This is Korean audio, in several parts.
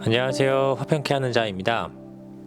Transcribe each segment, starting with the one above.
안녕하세요. 화평케 하는 자입니다.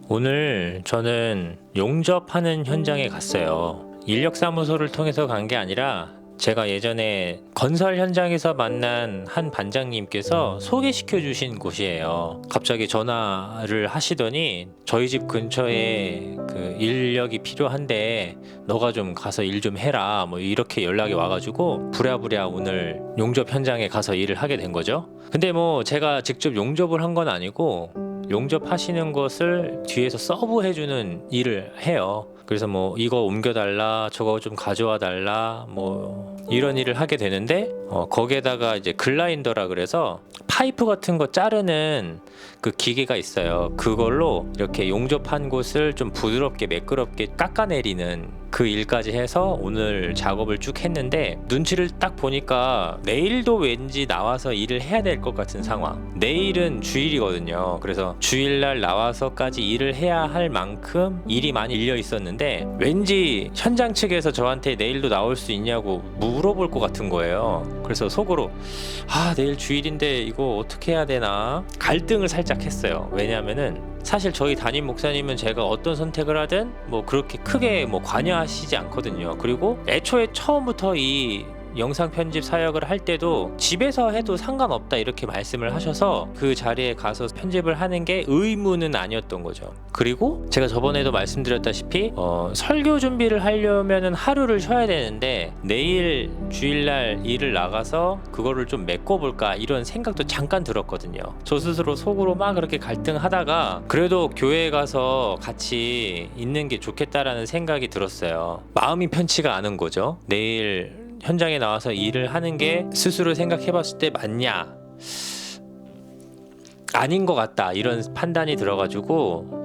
오늘 저는 용접하는 현장에 갔어요. 인력사무소를 통해서 간 게 아니라 제가 예전에 건설 현장에서 만난 한 반장님께서 소개시켜 주신 곳이에요. 갑자기 전화를 하시더니 저희 집 근처에 그 인력이 필요한데 너가 좀 가서 일 좀 해라 뭐 이렇게 연락이 와가지고 부랴부랴 오늘 용접 현장에 가서 일을 하게 된 거죠. 근데 뭐 제가 직접 용접을 한 건 아니고 용접하시는 것을 뒤에서 서브해주는 일을 해요. 그래서 뭐 이거 옮겨달라, 저거 좀 가져와 달라, 뭐 이런 일을 하게 되는데 거기에다가 이제 글라인더라 그래서 파이프 같은 거 자르는 그 기계가 있어요. 그걸로 이렇게 용접한 곳을 좀 부드럽게 매끄럽게 깎아내리는 그 일까지 해서 오늘 작업을 쭉 했는데 눈치를 딱 보니까 내일도 왠지 나와서 일을 해야 될 것 같은 상황. 내일은 주일이거든요. 그래서 주일날 나와서까지 일을 해야 할 만큼 일이 많이 밀려 있었는데 왠지 현장 측에서 저한테 내일도 나올 수 있냐고 물어볼 것 같은 거예요. 그래서 속으로 내일 주일인데 이거 어떻게 해야 되나 갈등을 살짝 했어요. 왜냐하면은 사실 저희 담임 목사님은 제가 어떤 선택을 하든 뭐 그렇게 크게 뭐 관여하시지 않거든요. 그리고 애초에 처음부터 이 영상 편집 사역을 할 때도 집에서 해도 상관없다 이렇게 말씀을 하셔서 그 자리에 가서 편집을 하는 게 의무는 아니었던 거죠. 그리고 제가 저번에도 말씀드렸다시피 설교 준비를 하려면은 하루를 쉬어야 되는데 내일 주일날 일을 나가서 그거를 좀 메꿔볼까 이런 생각도 잠깐 들었거든요. 저 스스로 속으로 막 그렇게 갈등하다가 그래도 교회에 가서 같이 있는 게 좋겠다라는 생각이 들었어요. 마음이 편치가 않은 거죠. 내일 현장에 나와서 일을 하는 게 스스로 생각해봤을 때 맞냐? 아닌 것 같다 이런 판단이 들어가지고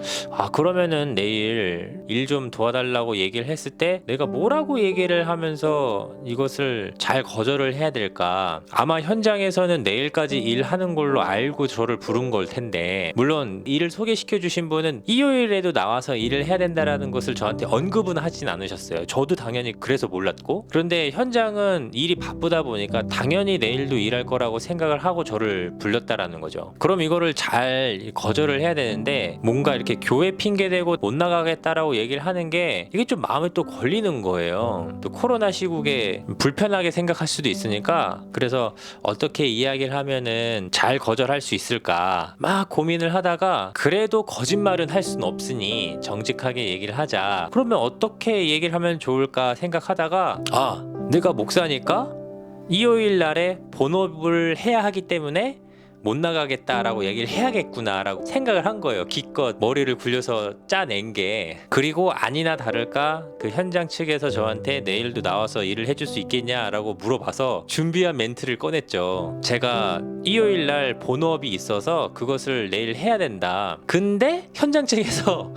그러면은 내일 일 좀 도와달라고 얘기를 했을 때 내가 뭐라고 얘기를 하면서 이것을 잘 거절을 해야 될까. 아마 현장에서는 내일까지 일하는 걸로 알고 저를 부른 걸 텐데, 물론 일을 소개시켜 주신 분은 일요일에도 나와서 일을 해야 된다라는 것을 저한테 언급은 하진 않으셨어요. 저도 당연히 그래서 몰랐고, 그런데 현장은 일이 바쁘다 보니까 당연히 내일도 일할 거라고 생각을 하고 저를 불렀다라는 거죠. 그럼 이거를 잘 거절을 해야 되는데 뭔가 이렇게 교회 핑계대고 못 나가겠다라고 얘기를 하는 게 이게 좀 마음에 또 걸리는 거예요. 또 코로나 시국에 불편하게 생각할 수도 있으니까, 그래서 어떻게 이야기를 하면은 잘 거절할 수 있을까 막 고민을 하다가 그래도 거짓말은 할 수는 없으니 정직하게 얘기를 하자. 그러면 어떻게 얘기를 하면 좋을까 생각하다가 내가 목사니까 일요일 날에 본업을 해야 하기 때문에 못 나가겠다라고 얘기를 해야겠구나라고 생각을 한 거예요. 기껏 머리를 굴려서 짜낸 게. 그리고 아니나 다를까 그 현장 측에서 저한테 내일도 나와서 일을 해줄 수 있겠냐라고 물어봐서 준비한 멘트를 꺼냈죠. 제가 일요일 날 본업이 있어서 그것을 내일 해야 된다. 근데 현장 측에서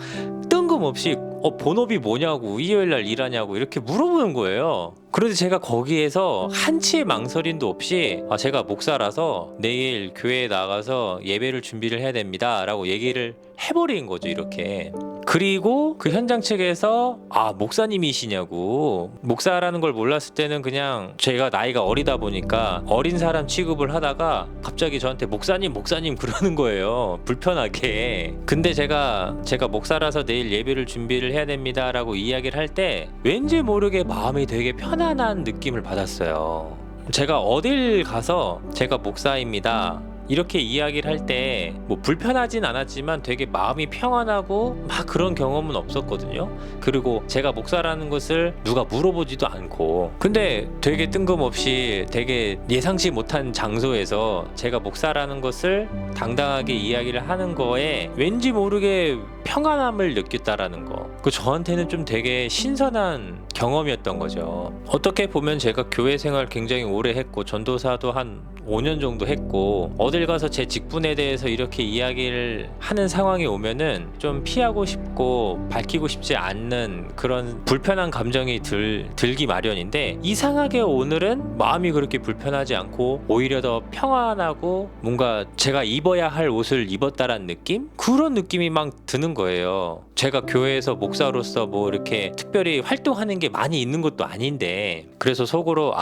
뜬금없이 본업이 뭐냐고, 일요일날 일하냐고 이렇게 물어보는 거예요. 그런데 제가 거기에서 한치의 망설임도 없이 제가 목사라서 내일 교회에 나가서 예배를 준비를 해야 됩니다 라고 얘기를 해버린 거죠. 이렇게. 그리고 그 현장 측에서 목사님이시냐고, 목사라는 걸 몰랐을 때는 그냥 제가 나이가 어리다 보니까 어린 사람 취급을 하다가 갑자기 저한테 목사님 그러는 거예요. 불편하게. 근데 제가 목사라서 내일 예배를 준비를 해야 됩니다 라고 이야기를 할 때 왠지 모르게 마음이 되게 편안한 느낌을 받았어요. 제가 어딜 가서 제가 목사입니다 이렇게 이야기를 할 때 뭐 불편하진 않았지만 되게 마음이 평안하고 막 그런 경험은 없었거든요. 그리고 제가 목사라는 것을 누가 물어보지도 않고, 근데 되게 뜬금없이 되게 예상치 못한 장소에서 제가 목사라는 것을 당당하게 이야기를 하는 거에 왠지 모르게 평안함을 느꼈다라는 거. 그 저한테는 좀 되게 신선한 경험이었던 거죠. 어떻게 보면 제가 교회 생활 굉장히 오래 했고 전도사도 한 5년 정도 했고 어딜 가서 제 직분에 대해서 이렇게 이야기를 하는 상황이 오면은 좀 피하고 싶고 밝히고 싶지 않는 그런 불편한 감정이 들기 마련인데, 이상하게 오늘은 마음이 그렇게 불편하지 않고 오히려 더 평안하고 뭔가 제가 입어야 할 옷을 입었다라는 느낌? 그런 느낌이 막 드는 거예요. 제가 교회에서 목사로서 뭐 이렇게 특별히 활동하는 게 많이 있는 것도 아닌데, 그래서 속으로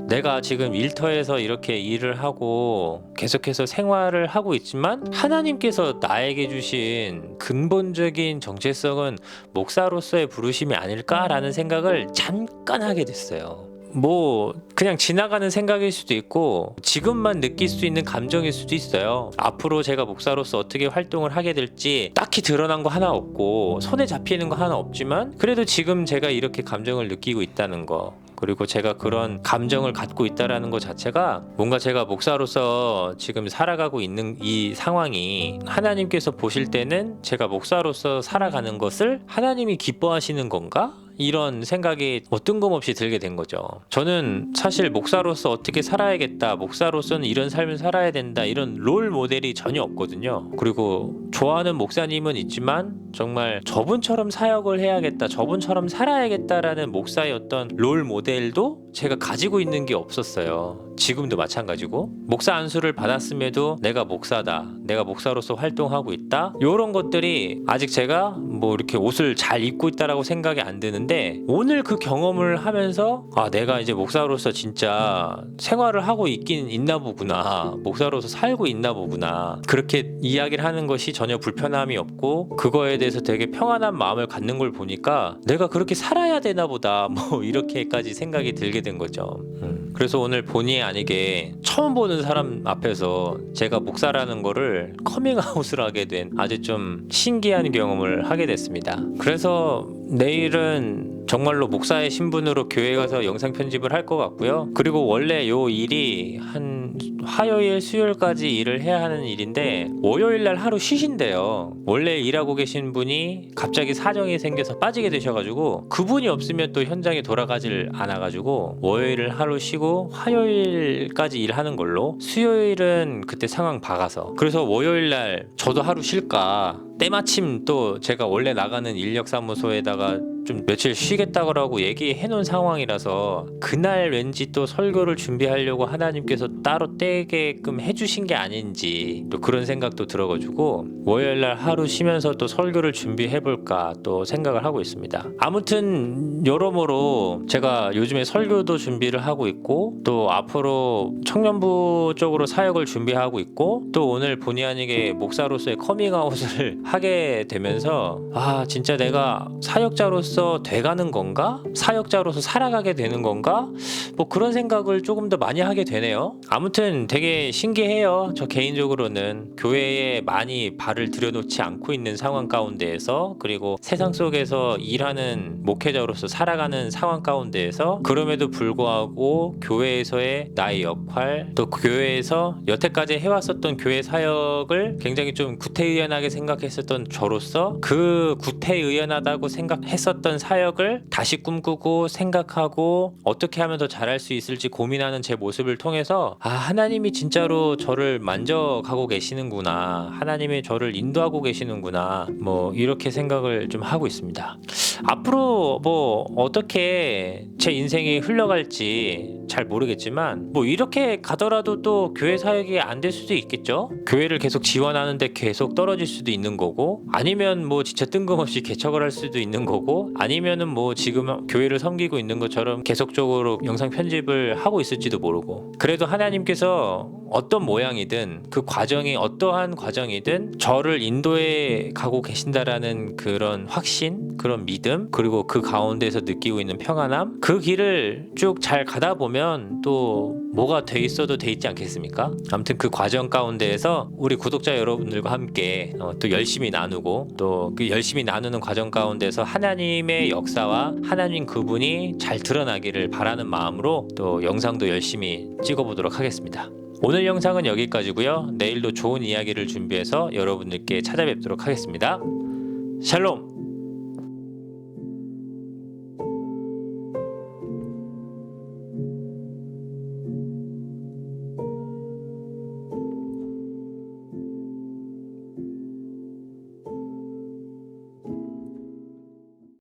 내가 지금 일터에서 이렇게 일을 하고 계속해서 생활을 하고 있지만 하나님께서 나에게 주신 근본적인 정체성은 목사로서의 부르심이 아닐까라는 생각을 잠깐 하게 됐어요. 뭐 그냥 지나가는 생각일 수도 있고 지금만 느낄 수 있는 감정일 수도 있어요. 앞으로 제가 목사로서 어떻게 활동을 하게 될지 딱히 드러난 거 하나 없고 손에 잡히는 거 하나 없지만 그래도 지금 제가 이렇게 감정을 느끼고 있다는 거, 그리고 제가 그런 감정을 갖고 있다라는 것 자체가 뭔가 제가 목사로서 지금 살아가고 있는 이 상황이 하나님께서 보실 때는 제가 목사로서 살아가는 것을 하나님이 기뻐하시는 건가? 이런 생각이 뜬금없이 들게 된 거죠. 저는 사실 목사로서 어떻게 살아야겠다, 목사로서는 이런 삶을 살아야 된다, 이런 롤 모델이 전혀 없거든요. 그리고 좋아하는 목사님은 있지만 정말 저분처럼 사역을 해야겠다, 저분처럼 살아야겠다라는 목사의 어떤 롤 모델도 제가 가지고 있는 게 없었어요. 지금도 마찬가지고 목사 안수를 받았음에도 내가 목사다, 내가 목사로서 활동하고 있다, 이런 것들이 아직 제가 뭐 이렇게 옷을 잘 입고 있다라고 생각이 안 드는데 오늘 그 경험을 하면서 내가 이제 목사로서 진짜 생활을 하고 있긴 있나 보구나, 목사로서 살고 있나 보구나, 그렇게 이야기를 하는 것이 전혀 불편함이 없고 그거에 대해서 되게 평안한 마음을 갖는 걸 보니까 내가 그렇게 살아야 되나 보다, 뭐 이렇게까지 생각이 들게 된 거죠. 그래서 오늘 본의 아니게 처음 보는 사람 앞에서 제가 목사라는 거를 커밍아웃을 하게 된 아주 좀 신기한 경험을 하게 됐습니다. 그래서 내일은 정말로 목사의 신분으로 교회 가서 영상 편집을 할 것 같고요. 그리고 원래 요 일이 한 화요일 수요일까지 일을 해야 하는 일인데 월요일 날 하루 쉬신대요. 원래 일하고 계신 분이 갑자기 사정이 생겨서 빠지게 되셔가지고 그분이 없으면 또 현장에 돌아가질 않아가지고 월요일을 하루 쉬고 화요일까지 일하는 걸로, 수요일은 그때 상황 봐가서, 그래서 월요일 날 저도 하루 쉴까, 때마침 또 제가 원래 나가는 인력사무소에다가 좀 며칠 쉬겠다고 얘기해 놓은 상황이라서 그날 왠지 또 설교를 준비하려고 하나님께서 따로 떼게끔 해주신 게 아닌지 또 그런 생각도 들어가지고 월요일날 하루 쉬면서 또 설교를 준비해볼까 또 생각을 하고 있습니다. 아무튼 여러모로 제가 요즘에 설교도 준비를 하고 있고 또 앞으로 청년부 쪽으로 사역을 준비하고 있고 또 오늘 본의 아니게 목사로서의 커밍아웃을 하게 되면서 진짜 내가 사역자로서 돼가는 건가? 사역자로서 살아가게 되는 건가? 뭐 그런 생각을 조금 더 많이 하게 되네요. 아무튼 되게 신기해요. 저 개인적으로는 교회에 많이 발을 들여놓지 않고 있는 상황 가운데에서, 그리고 세상 속에서 일하는 목회자로서 살아가는 상황 가운데에서 그럼에도 불구하고 교회에서의 나의 역할, 또 교회에서 여태까지 해왔었던 교회 사역을 굉장히 좀 구태의연하게 생각했었던 저로서 그 구태의연하다고 생각했었던 사역을 다시 꿈꾸고 생각하고 어떻게 하면 더 잘할 수 있을지 고민하는 제 모습을 통해서 하나님이 진짜로 저를 만져가고 계시는구나, 하나님이 저를 인도하고 계시는구나, 뭐 이렇게 생각을 좀 하고 있습니다. 앞으로 뭐 어떻게 제 인생이 흘러갈지 잘 모르겠지만 뭐 이렇게 가더라도 또 교회 사역이 안 될 수도 있겠죠. 교회를 계속 지원하는데 계속 떨어질 수도 있는 거고, 아니면 뭐 진짜 뜬금없이 개척을 할 수도 있는 거고, 아니면은 뭐 지금 교회를 섬기고 있는 것처럼 계속적으로 영상 편집을 하고 있을지도 모르고, 그래도 하나님께서 어떤 모양이든 그 과정이 어떠한 과정이든 저를 인도해 가고 계신다라는 그런 확신, 그런 믿음, 그리고 그 가운데서 느끼고 있는 평안함, 그 길을 쭉 잘 가다 보면 또 뭐가 돼 있어도 돼 있지 않겠습니까? 아무튼 그 과정 가운데에서 우리 구독자 여러분들과 함께 또 열심히 나누고, 또 그 열심히 나누는 과정 가운데서 하나님의 역사와 하나님 그분이 잘 드러나기를 바라는 마음으로 또 영상도 열심히 찍어보도록 하겠습니다. 오늘 영상은 여기까지고요. 내일도 좋은 이야기를 준비해서 여러분들께 찾아뵙도록 하겠습니다. 샬롬!